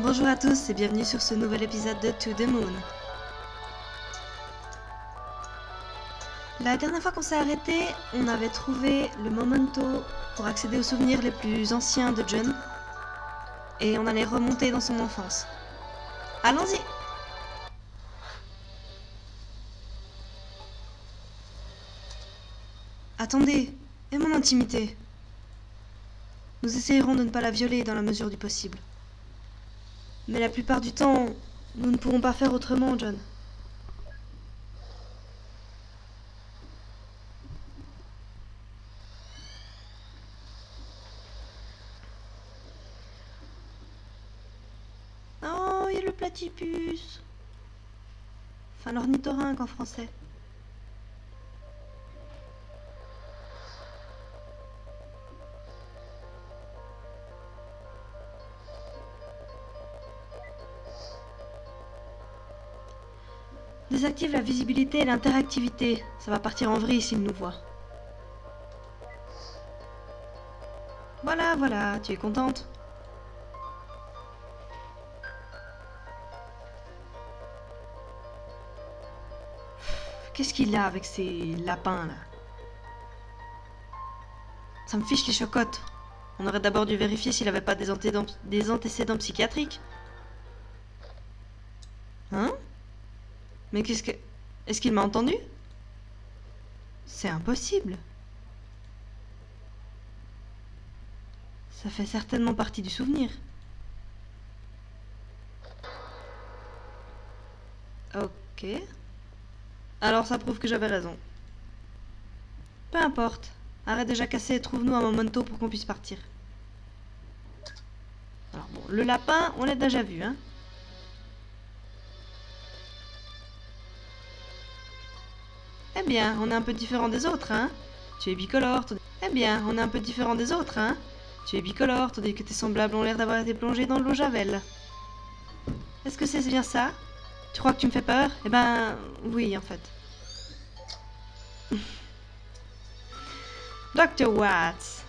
Bonjour à tous et bienvenue sur ce nouvel épisode de To The Moon. La dernière fois qu'on s'est arrêté, on avait trouvé le memento pour accéder aux souvenirs les plus anciens de John et on allait remonter dans son enfance. Allons-y! Attendez, et mon intimité? Nous essayerons de ne pas la violer dans la mesure du possible. Mais la plupart du temps, nous ne pourrons pas faire autrement, John. Oh, il y a le platypus. Enfin, l'ornithorynque en français. Désactive la visibilité et l'interactivité. Ça va partir en vrille s'il nous voit. Voilà, voilà, tu es contente? Qu'est-ce qu'il a avec ces lapins là? Ça me fiche les chocottes. On aurait d'abord dû vérifier s'il avait pas des antécédents psychiatriques. Hein? Mais qu'est-ce que... Est-ce qu'il m'a entendu? C'est impossible. Ça fait certainement partie du souvenir. Ok. Alors ça prouve que j'avais raison. Peu importe. Arrête de jacasser et trouve-nous un memento pour qu'on puisse partir. Alors bon, le lapin, on l'a déjà vu, hein. Eh bien, on est un peu différent des autres, hein. Tu es bicolore, Eh bien, on est un peu différent des autres, hein. Tu es bicolore, tandis que tes semblables ont l'air d'avoir été plongés dans de l'eau javel. Est-ce que c'est bien ça? Tu crois que tu me fais peur? Eh ben, oui, en fait. Dr. Watts.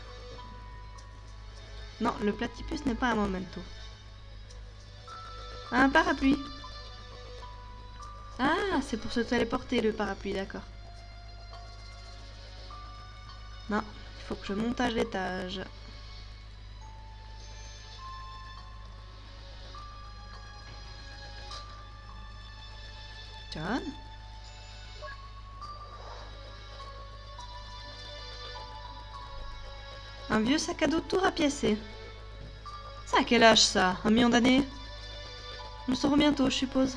Non, le platypus n'est pas un memento. Un parapluie. Ah, c'est pour se téléporter le parapluie, d'accord. Non, il faut que je montage l'étage. John? Un vieux sac à dos tout rapiécé. Ça a quel âge ça? 1 million d'années? Nous le saurons bientôt, je suppose.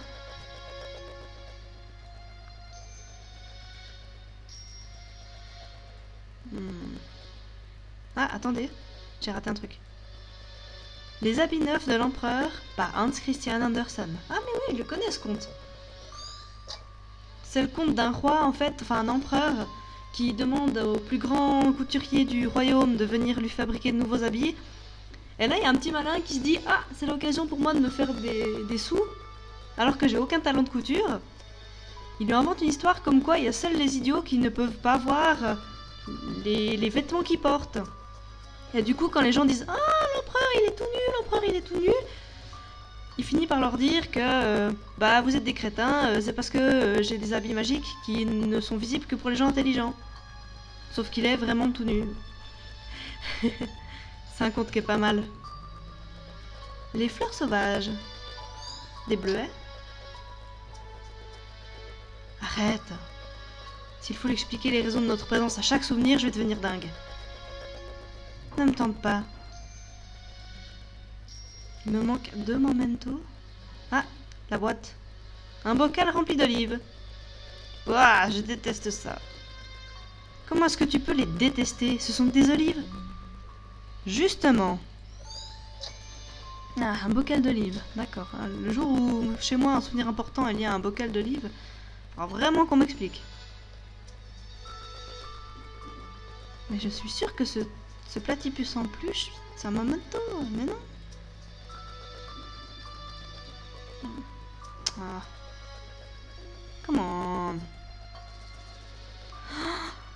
Ah, attendez, j'ai raté un truc. Les habits neufs de l'empereur par Hans Christian Andersen. Ah mais oui, je connais ce conte. C'est le conte d'un roi en fait, enfin un empereur, qui demande au plus grand couturier du royaume de venir lui fabriquer de nouveaux habits. Et là, il y a un petit malin qui se dit « Ah, c'est l'occasion pour moi de me faire des sous, alors que j'ai aucun talent de couture. » Il lui invente une histoire comme quoi il y a seuls les idiots qui ne peuvent pas voir les vêtements qu'ils portent. Et du coup, quand les gens disent « Ah, l'empereur, il est tout nu, l'empereur, il est tout nu », il finit par leur dire que bah vous êtes des crétins, c'est parce que j'ai des habits magiques qui ne sont visibles que pour les gens intelligents. Sauf qu'il est vraiment tout nu. C'est un conte qui est pas mal. Les fleurs sauvages. Des bleuets. Arrête. S'il faut lui expliquer les raisons de notre présence à chaque souvenir, je vais devenir dingue. Ne me tente pas. Il me manque 2 mementos. Ah, la boîte. Un bocal rempli d'olives. Ouah, je déteste ça. Comment est-ce que tu peux les détester? Ce sont des olives. Justement. Ah, un bocal d'olives. D'accord. Le jour où, chez moi, un souvenir important, il y a un bocal d'olives, il faudra vraiment qu'on m'explique. Mais je suis sûre que ce platypus en peluche, c'est un memento. Mais non. Ah. Come on.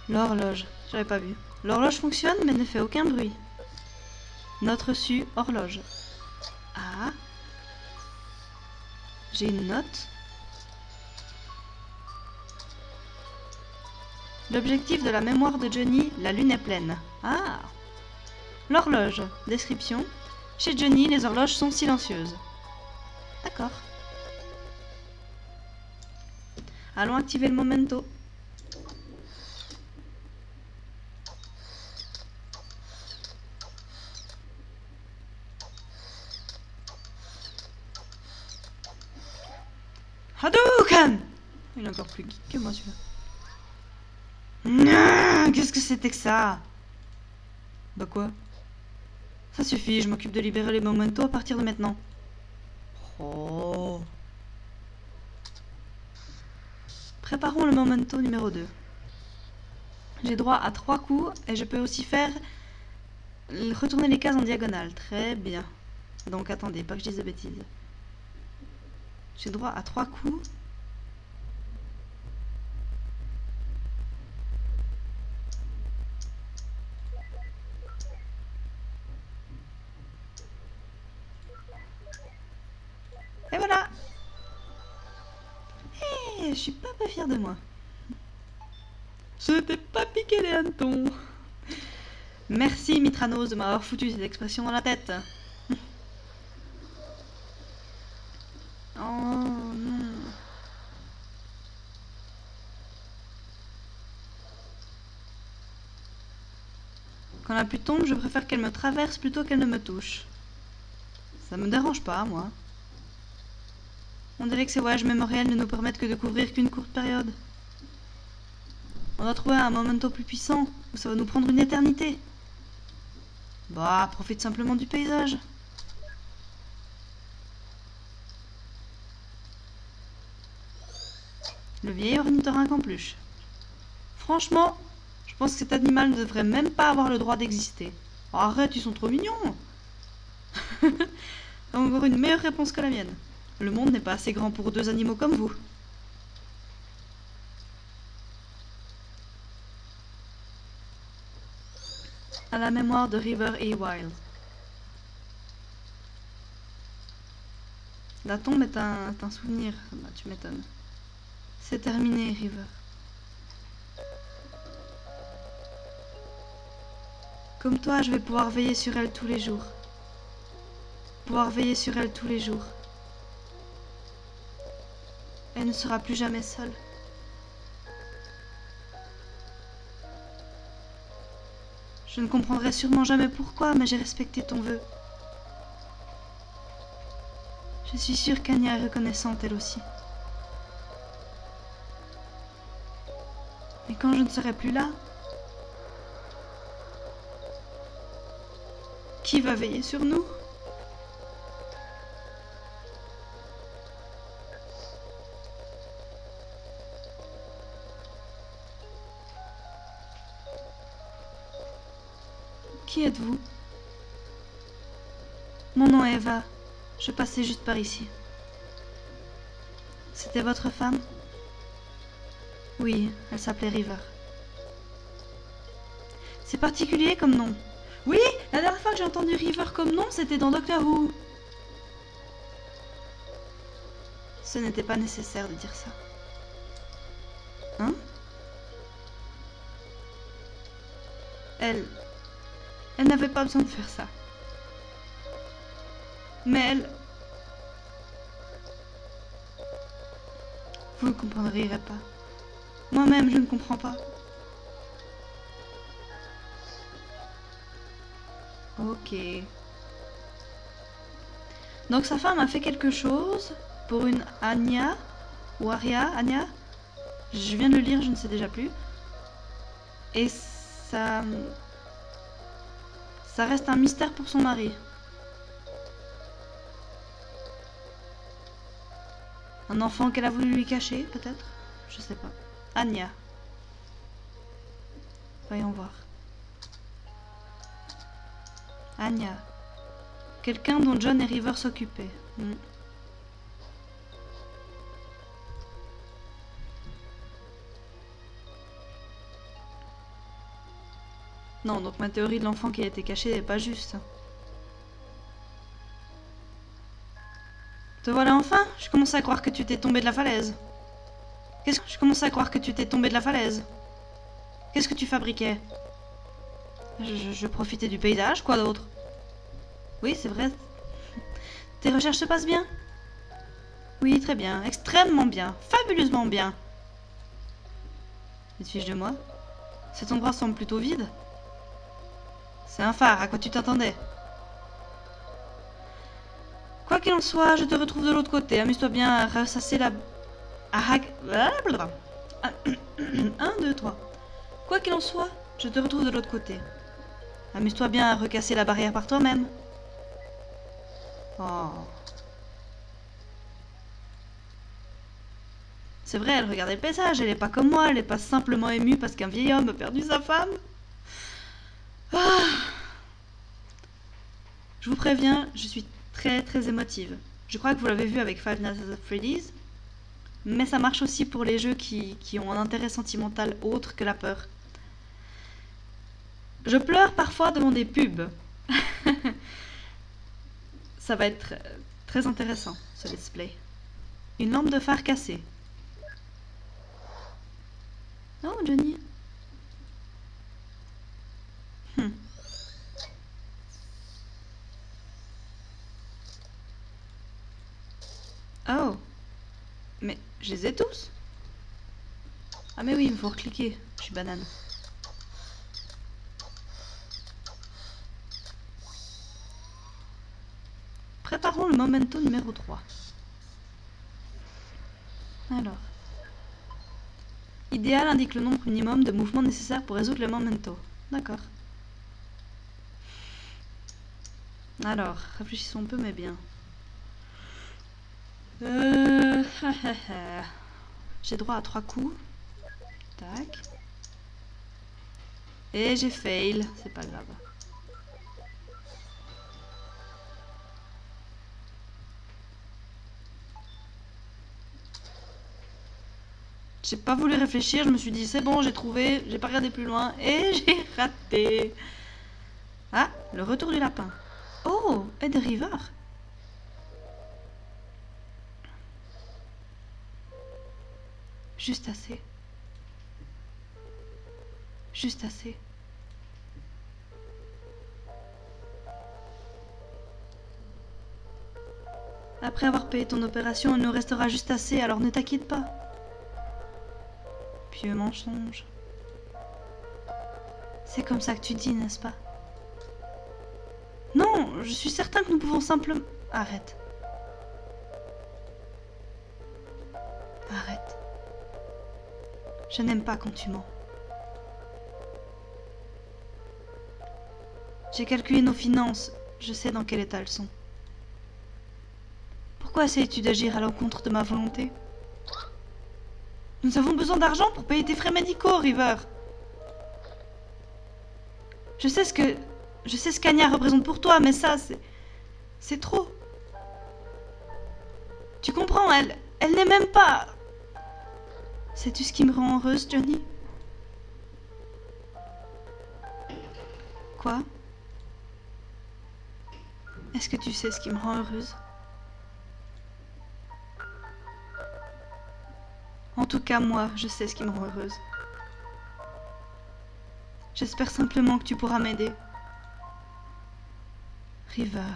L'horloge. J'avais pas vu. L'horloge fonctionne mais ne fait aucun bruit. Note reçue, horloge. Ah. J'ai une note. L'objectif de la mémoire de Johnny, la lune est pleine. Ah! L'horloge. Description. Chez Johnny, les horloges sont silencieuses. D'accord. Allons activer le memento. Hadouken! Il est encore plus geek que moi celui-là. Qu'est-ce que c'était que ça? Bah quoi? Ça suffit, je m'occupe de libérer les mementos à partir de maintenant. Oh. Préparons le memento numéro 2. J'ai droit à 3 coups et je peux aussi faire retourner les cases en diagonale. Très bien. Donc attendez, pas que je dise de bêtises. J'ai droit à 3 coups. Et voilà. Et je suis pas peu fière de moi. Je t'ai pas piqué les hannetons. Merci Mitranos de m'avoir foutu cette expression dans la tête. Oh non. Quand la pluie tombe, je préfère qu'elle me traverse plutôt qu'elle ne me touche. Ça me dérange pas, moi. On dirait que ces voyages mémoriels ne nous permettent que de couvrir qu'une courte période. On doit trouver un memento plus puissant, ou ça va nous prendre une éternité. Bah, profite simplement du paysage. Le vieil ornithorynque en peluche. Franchement, je pense que cet animal ne devrait même pas avoir le droit d'exister. Oh, arrête, ils sont trop mignons. Encore une meilleure réponse que la mienne. Le monde n'est pas assez grand pour 2 animaux comme vous. À la mémoire de River E. Wild. La tombe est un souvenir. Bah, tu m'étonnes. C'est terminé, River. Comme toi, je vais pouvoir veiller sur elle tous les jours. Pouvoir veiller sur elle tous les jours. Elle ne sera plus jamais seule. Je ne comprendrai sûrement jamais pourquoi, mais j'ai respecté ton vœu. Je suis sûre qu'Anya est reconnaissante, elle aussi. Mais quand je ne serai plus là, qui va veiller sur nous? Qui êtes-vous? Mon nom est Eva. Je passais juste par ici. C'était votre femme? Oui, elle s'appelait River. C'est particulier comme nom. Oui, la dernière fois que j'ai entendu River comme nom, c'était dans Doctor Who. Ce n'était pas nécessaire de dire ça. Hein? Elle n'avait pas besoin de faire ça. Mais elle... Vous ne comprendrez pas. Moi-même, je ne comprends pas. Ok. Donc sa femme a fait quelque chose pour une Anya ou Aria, Anya. Je viens de le lire, je ne sais déjà plus. Et ça reste un mystère pour son mari. Un enfant qu'elle a voulu lui cacher, peut-être? Je sais pas. Anya. Voyons voir. Anya. Quelqu'un dont John et River s'occupaient. Non, donc ma théorie de l'enfant qui a été caché n'est pas juste. Te voilà enfin? Je commençais à croire que tu t'es tombé de la falaise. Je commençais à croire que tu t'es tombé de la falaise. Qu'est-ce que tu fabriquais? Je profitais du paysage, quoi d'autre? Oui, c'est vrai. Tes recherches se passent bien? Oui, très bien. Extrêmement bien. Fabuleusement bien. Tu te fiches de moi? Cet endroit semble plutôt vide. C'est un phare, à quoi tu t'attendais? Quoi qu'il en soit, je te retrouve de l'autre côté. Amuse-toi bien à ressasser la... Blablabla. 1, 2, 3. Quoi qu'il en soit, je te retrouve de l'autre côté. Amuse-toi bien à recasser la barrière par toi-même. Oh. C'est vrai, elle regardait le paysage, elle est pas comme moi, elle est pas simplement émue parce qu'un vieil homme a perdu sa femme. Ah. Je vous préviens, je suis très très émotive. Je crois que vous l'avez vu avec Five Nights at Freddy's, mais ça marche aussi pour les jeux qui ont un intérêt sentimental autre que la peur. Je pleure parfois devant des pubs. Ça va être très intéressant, ce let's play. Une lampe de phare cassée. Oh, Johnny. Oh. Mais je les ai tous. Ah mais oui, il me faut recliquer. Je suis banane. Préparons le momento numéro 3. Alors. Idéal indique le nombre minimum de mouvements nécessaires pour résoudre le momento. D'accord. Alors, réfléchissons un peu, mais bien. J'ai droit à 3 coups. Tac. Et j'ai fail, c'est pas grave. J'ai pas voulu réfléchir, je me suis dit c'est bon, j'ai trouvé, j'ai pas regardé plus loin et j'ai raté. Ah, le retour du lapin. Oh, et de River. Juste assez. Juste assez. Après avoir payé ton opération, il nous restera juste assez, alors ne t'inquiète pas. Pieux mensonge. C'est comme ça que tu dis, n'est-ce pas? Non, je suis certain que nous pouvons simplement... Arrête. Arrête. Je n'aime pas quand tu mens. J'ai calculé nos finances, je sais dans quel état elles sont. Pourquoi essayes-tu d'agir à l'encontre de ma volonté? Nous avons besoin d'argent pour payer tes frais médicaux, River. Je sais ce qu'Anya représente pour toi, mais ça, c'est trop. Tu comprends, elle n'est même pas... Sais-tu ce qui me rend heureuse, Johnny? Quoi? Est-ce que tu sais ce qui me rend heureuse? En tout cas, moi, je sais ce qui me rend heureuse. J'espère simplement que tu pourras m'aider. River.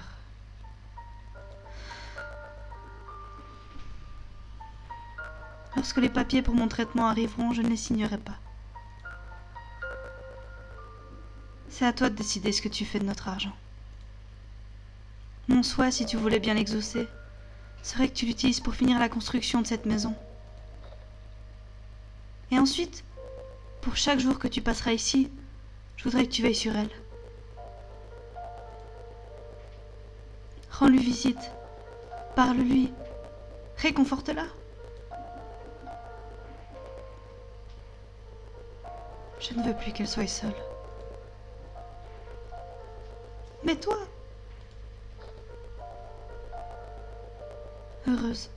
Lorsque les papiers pour mon traitement arriveront, je ne les signerai pas. C'est à toi de décider ce que tu fais de notre argent. Mon souhait, si tu voulais bien l'exaucer, serait que tu l'utilises pour finir la construction de cette maison. Et ensuite, pour chaque jour que tu passeras ici, je voudrais que tu veilles sur elle. Rends-lui visite. Parle-lui. Réconforte-la. Je ne veux plus qu'elle soit seule. Mais toi, heureuse.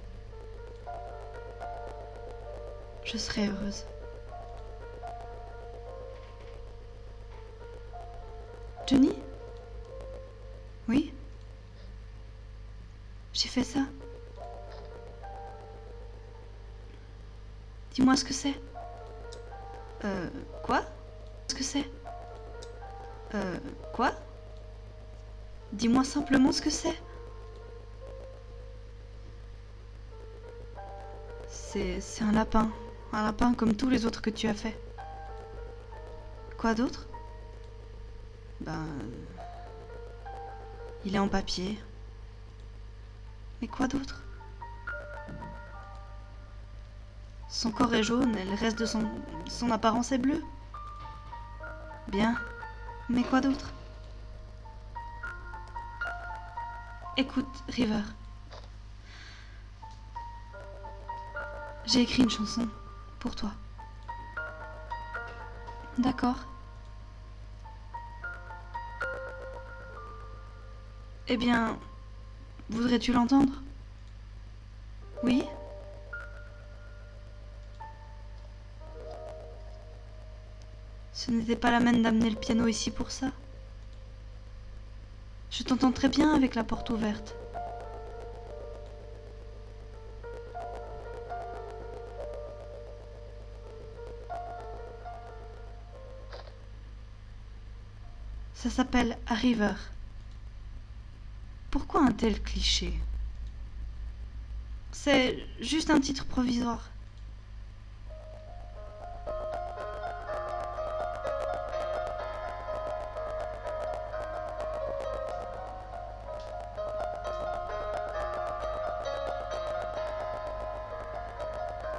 Je serai heureuse. Johnny? Oui? J'ai fait ça. Dis-moi ce que c'est. Quoi? Ce que c'est? Quoi? Dis-moi simplement ce que c'est. C'est un lapin. Un lapin comme tous les autres que tu as fait. Quoi d'autre? Ben... il est en papier. Mais quoi d'autre? Son corps est jaune et le reste de son apparence est bleue. Bien. Mais quoi d'autre? Écoute, River. J'ai écrit une chanson pour toi. D'accord. Eh bien, voudrais-tu l'entendre? Oui? Ce n'était pas la peine d'amener le piano ici pour ça. Je t'entends très bien avec la porte ouverte. Ça s'appelle A River. Pourquoi un tel cliché? C'est juste un titre provisoire.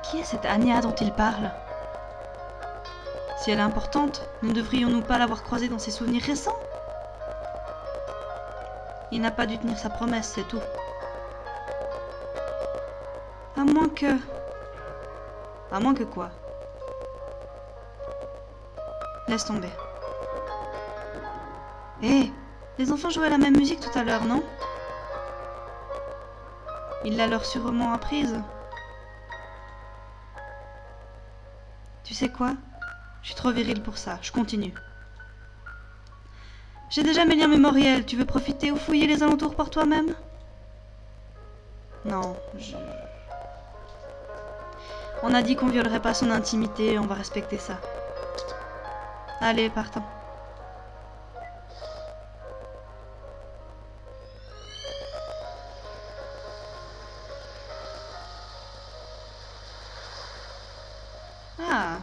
Qui est cette Anya dont il parle? Si elle est importante, ne devrions-nous pas l'avoir croisée dans ses souvenirs récents? Il n'a pas dû tenir sa promesse, c'est tout. À moins que... À moins que quoi? Laisse tomber. Hé, les enfants jouaient la même musique tout à l'heure, non? Il l'a leur sûrement apprise. Tu sais quoi? Je suis trop viril pour ça, je continue. J'ai déjà mes liens mémoriels, tu veux profiter ou fouiller les alentours par toi-même? Non, On a dit qu'on violerait pas son intimité, on va respecter ça. Allez, partons. Ah.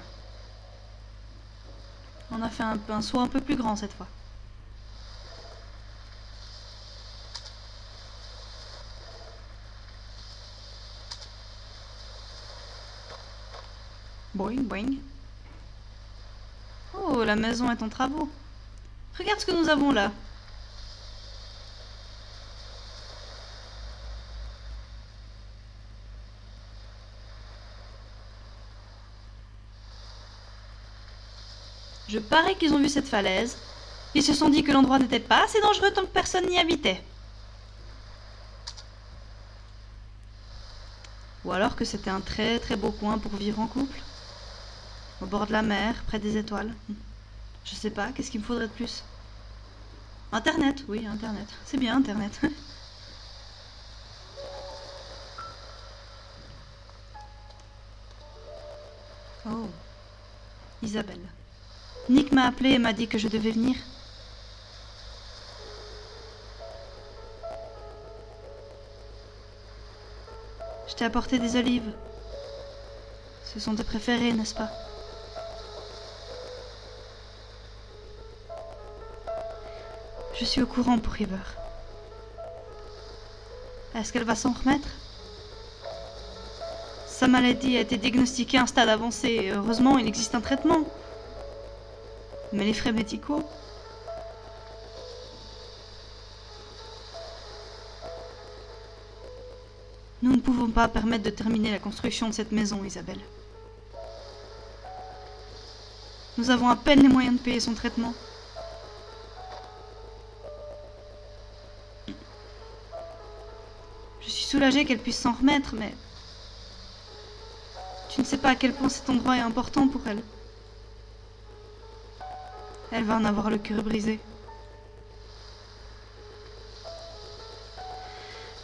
On a fait un saut un peu plus grand cette fois. Boing, boing. Oh, la maison est en travaux. Regarde ce que nous avons là. Je parie qu'ils ont vu cette falaise. Ils se sont dit que l'endroit n'était pas assez dangereux tant que personne n'y habitait. Ou alors que c'était un très très beau coin pour vivre en couple. Au bord de la mer, près des étoiles. Je sais pas, qu'est-ce qu'il me faudrait de plus? Internet, oui, Internet. C'est bien, Internet. Oh, Isabelle. Nick m'a appelé et m'a dit que je devais venir. Je t'ai apporté des olives. Ce sont tes préférées, n'est-ce pas? Je suis au courant pour River. Est-ce qu'elle va s'en remettre? Sa maladie a été diagnostiquée à un stade avancé et heureusement il existe un traitement. Mais les frais médicaux... Nous ne pouvons pas permettre de terminer la construction de cette maison, Isabelle. Nous avons à peine les moyens de payer son traitement. Je suis soulagée qu'elle puisse s'en remettre, mais... Tu ne sais pas à quel point cet endroit est important pour elle. Elle va en avoir le cœur brisé.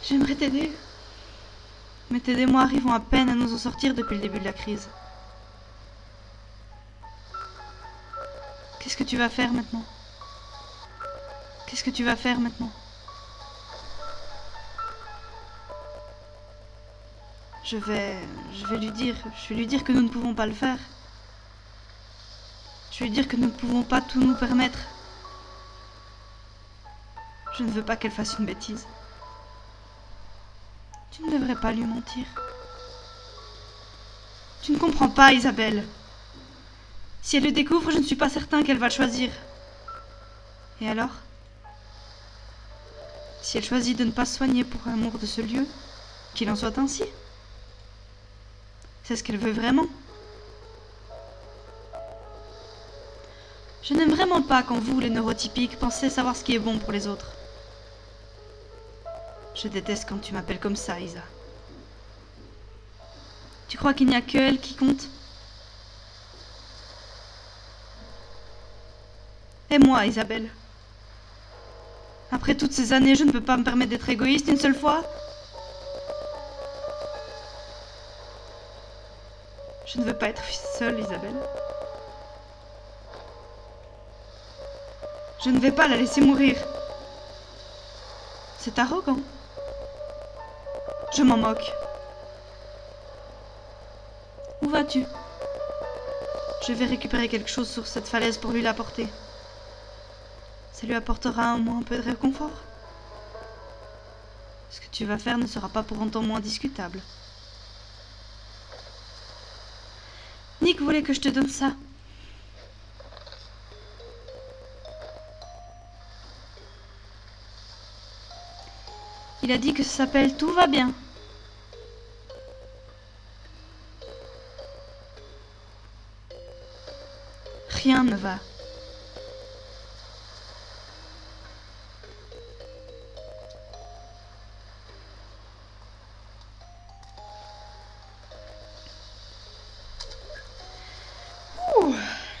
J'aimerais t'aider. Mais Ted et moi arrivons à peine à nous en sortir depuis le début de la crise. Qu'est-ce que tu vas faire maintenant? Qu'est-ce que tu vas faire maintenant? Je vais lui dire que nous ne pouvons pas le faire. Je vais lui dire que nous ne pouvons pas tout nous permettre. Je ne veux pas qu'elle fasse une bêtise. Tu ne devrais pas lui mentir. Tu ne comprends pas, Isabelle. Si elle le découvre, je ne suis pas certain qu'elle va le choisir. Et alors? Si elle choisit de ne pas se soigner pour amour de ce lieu, qu'il en soit ainsi. C'est ce qu'elle veut vraiment. Je n'aime vraiment pas quand vous, les neurotypiques, pensez savoir ce qui est bon pour les autres. Je déteste quand tu m'appelles comme ça, Isa. Tu crois qu'il n'y a que elle qui compte? Et moi, Isabelle. Après toutes ces années, je ne peux pas me permettre d'être égoïste une seule fois. Je ne veux pas être seule, Isabelle. Je ne vais pas la laisser mourir. C'est arrogant. Je m'en moque. Où vas-tu? Je vais récupérer quelque chose sur cette falaise pour lui l'apporter. Ça lui apportera au moins un peu de réconfort. Ce que tu vas faire ne sera pas pour autant moins discutable. Nick voulait que je te donne ça. Il a dit que ça s'appelle Tout va bien. Rien ne va. Ouh,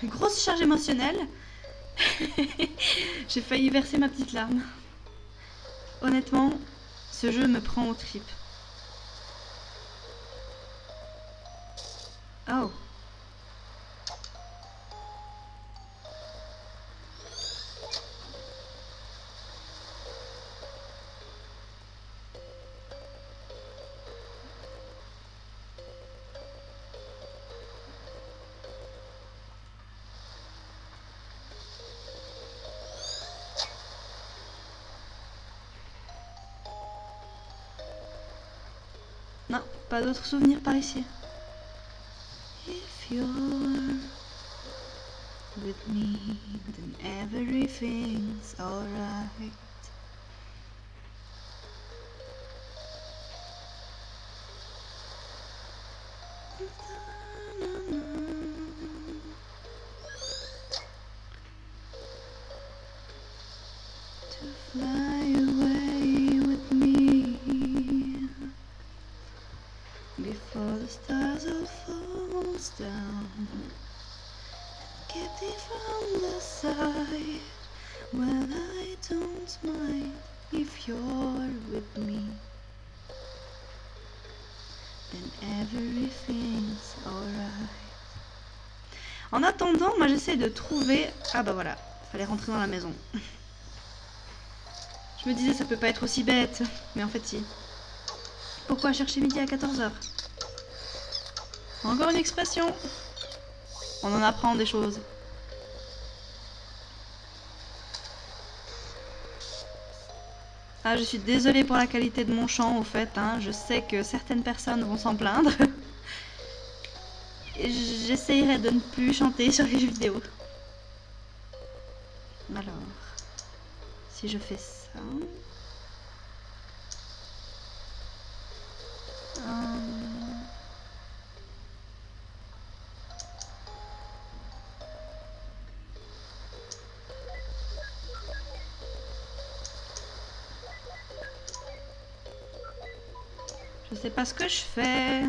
grosse charge émotionnelle. J'ai failli verser ma petite larme. Honnêtement, ce jeu me prend aux tripes. Oh. Non, pas d'autres souvenirs par ici. If you're with me, then everything's alright. To fly away with me before the stars all falls down. Get thee from the side. Well, I don't mind if you're with me. Then everything's alright. En attendant, moi j'essaie de trouver... Ah bah voilà, fallait rentrer dans la maison. Je me disais ça peut pas être aussi bête, mais en fait si. Pourquoi chercher midi à 14h? Encore une expression. On en apprend des choses. Ah, je suis désolée pour la qualité de mon chant, au fait. Hein. Je sais que certaines personnes vont s'en plaindre. J'essayerai de ne plus chanter sur les jeux vidéo. Alors, si je fais ça... Je sais pas ce que je fais.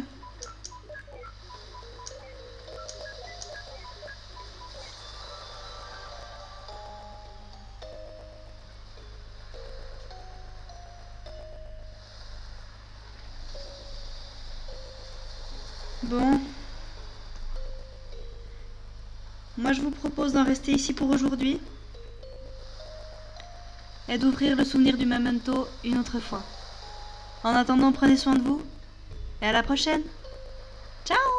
Bon. Moi, je vous propose d'en rester ici pour aujourd'hui et d'ouvrir le souvenir du memento une autre fois. En attendant, prenez soin de vous et à la prochaine. Ciao!